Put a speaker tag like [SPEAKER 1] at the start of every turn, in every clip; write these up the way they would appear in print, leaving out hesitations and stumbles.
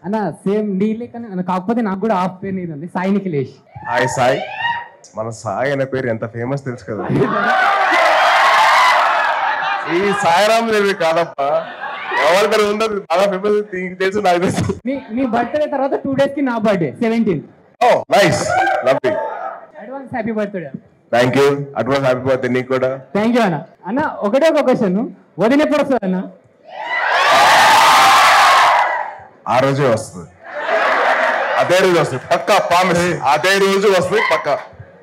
[SPEAKER 1] అన్న సేమ్ నీళ్ళే కానీ కాకపోతే నాకు కూడా హాఫ్ పేరు నీది ఉంది, సాయి నిఖిలేష్.
[SPEAKER 2] హాయ్ సాయి. మన సాయి అనే పేరు ఎంత ఫేమస్ తెలుసు కదా. ఈ సాయిరామ్ దేవి కాదప్పా, ఎవరి పేరు ఉందో బాగా ఫేమస్ తెలుసు, నాకు తెలుసు.
[SPEAKER 1] మీ బర్త్డే తర్వాత 2 days కి నా birthday 17th.
[SPEAKER 2] Oh nice, lovely.
[SPEAKER 1] Advance happy birthday.
[SPEAKER 2] Thank you. Advance happy birthday నీకు కూడా.
[SPEAKER 1] థ్యాంక్ యూ అన్న. అన్న ఒకటే ఒక క్వశ్చన్, వదిన ఎప్పుడు వస్తుంది అన్న?
[SPEAKER 2] ఆ రోజే వస్తుంది, అదే రోజు వస్తుంది పక్కా, ప్రామిస్. అదే రోజు వస్తుంది పక్కా.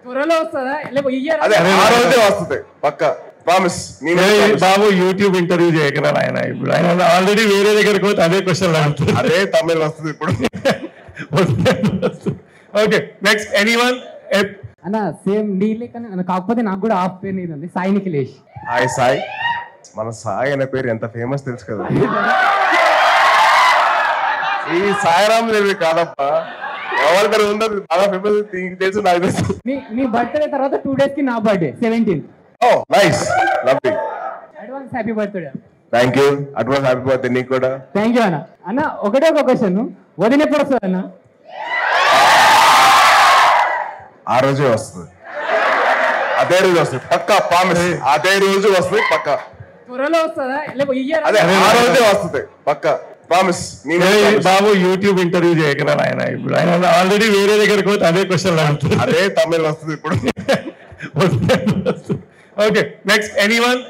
[SPEAKER 1] త్వరలో వస్తుందా లేకపోతే ఇయర్?
[SPEAKER 2] అదే ఆ రోజే వస్తుంది పక్కా, ప్రామిస్.
[SPEAKER 3] బాబు యూట్యూబ్ ఇంటర్వ్యూ చేయగలరా ఆయన? ఇప్పుడు ఆయన ఆల్రెడీ వేరే దగ్గరికి పోతే అదే క్వశ్చన్ అడుగుతుంది.
[SPEAKER 2] అదే తమిళ్ వస్తుంది ఇప్పుడు.
[SPEAKER 3] Okay next anyone?
[SPEAKER 1] అన్న సేమ్ నీళ్ళే కానీ కాకపోతే నాకు కూడా హాఫ్ పేరు నీది ఉంది, సాయి నిఖిలేష్.
[SPEAKER 2] హాయ్ సాయి. మన సాయి అనే పేరు ఎంత ఫేమస్ తెలుసు కదా. ఈ సాయిరామ్ దేవి కాదప్పా, ఎవరి పేరు ఉందో బాగా ఫేమస్ తెలుసు, నాకు తెలుసు.
[SPEAKER 1] మీ బర్త్డే తర్వాత 2 days కి నా birthday 17th.
[SPEAKER 2] Oh nice, lovely.
[SPEAKER 1] Advance happy birthday.
[SPEAKER 2] Thank you. Advance happy birthday నీకు కూడా.
[SPEAKER 1] థ్యాంక్ యూ అన్న. అన్న ఒకటే ఒక క్వశ్చన్, వదిన ఎప్పుడు వస్తుంది అన్న?
[SPEAKER 2] ఆ రోజే వస్తుంది, అదే రోజు వస్తుంది పక్కా, ప్రామిస్. అదే రోజు వస్తుంది పక్కా.
[SPEAKER 1] త్వరలో వస్తుందా లేకపోతే ఇయర్?
[SPEAKER 2] అదే ఆ రోజే వస్తుంది పక్కా, ప్రామిస్.
[SPEAKER 3] బాబు యూట్యూబ్ ఇంటర్వ్యూ చేయగలరా ఆయన? ఇప్పుడు ఆయన ఆల్రెడీ వేరే దగ్గరికి పోతే అదే క్వశ్చన్ అడుగుతుంది.
[SPEAKER 2] అదే తమిళ్ వస్తుంది ఇప్పుడు.
[SPEAKER 3] Okay next anyone?